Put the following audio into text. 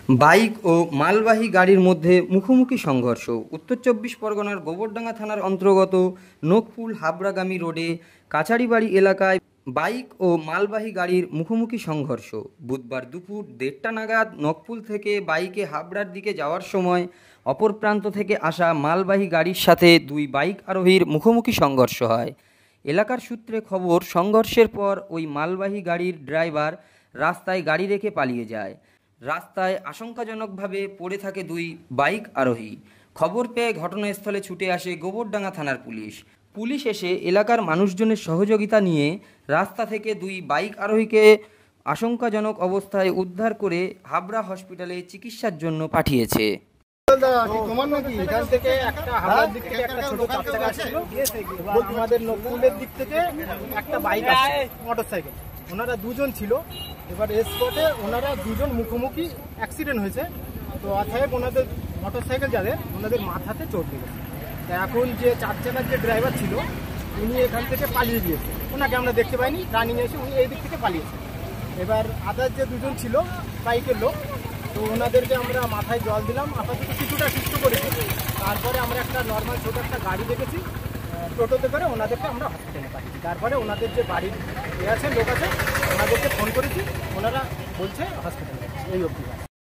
Bike ও মালবাহী গাড়ির মধ্যে মুখোমুখি সংঘর্ষ। উত্তর চব্বিশ পরগনার গোবরডাঙ্গা থানার অন্তর্গত নকপুল হাবড়াগামী রোডে কাছারিবাড়ি এলাকায় বাইক ও মালবাহী গাড়ির মুখোমুখি সংঘর্ষ। বুধবার দুপুর 1:30 নাগাদ নকপুল থেকে বাইকে হাবড়ার দিকে যাওয়ার সময় অপর প্রান্ত থেকে আসা মালবাহী গাড়ির সাথে দুই বাইক আরোহীর মুখোমুখি সংঘর্ষ হয়। এলাকার সূত্রে খবর, সংঘর্ষের পর ওই মালবাহী গাড়ির ড্রাইভার রাস্তায় গাড়ি রেখে পালিয়ে যায়। রাস্তায় আশঙ্কাজনকভাবে পড়ে থাকে দুই বাইক আরোহী। খবর পেয়ে ঘটনাস্থলে ছুটে আসে গোবরডাঙ্গা থানার পুলিশ এসে এলাকার মানুষজনের সহযোগিতা নিয়ে রাস্তা থেকে দুই বাইক আরোহীকে আশঙ্কাজনক অবস্থায় উদ্ধার করে হাবড়া হসপিটালে চিকিৎসার জন্য পাঠিয়েছে। এখান থেকে একটা হাবড়ার দিক থেকে একটা ছোট চার চাকা ছিল, আমাদের নকুলের দিক থেকে একটা বাইক আসছে, মোটরসাইকেল। ওনারা দুজন ছিল। এবার স্পটে ওনারা দুজন মুখোমুখি অ্যাক্সিডেন্ট হয়েছে। তো অতএব ওনাদের মোটরসাইকেল যাদের ওনাদের মাথাতে চোট লেগেছে। তা এখন যে চার চাকার যে ড্রাইভার ছিল উনি এখান থেকে পালিয়ে গিয়েছে, ওনাকে আমরা দেখতে পাইনি, রানিং এসে উনি এই দিক থেকে পালিয়েছে। এবার আদার যে দুজন ছিল বাইকের লোক, তো ওনাদেরকে আমরা মাথায় জল দিলাম, আপাতত কিছুটা সুস্থ করেছি। তারপরে আমরা একটা নর্মাল ছোট একটা গাড়ি দেখেছি, টোটোতে করে ওনাদেরকে আমরা হসপিটালে পাঠিয়েছি। তারপরে ওনাদের যে বাড়ির আছে লোক আছে ওনাদেরকে ফোন করেছি, ওনারা বলছে হসপিটালে এই অবধি।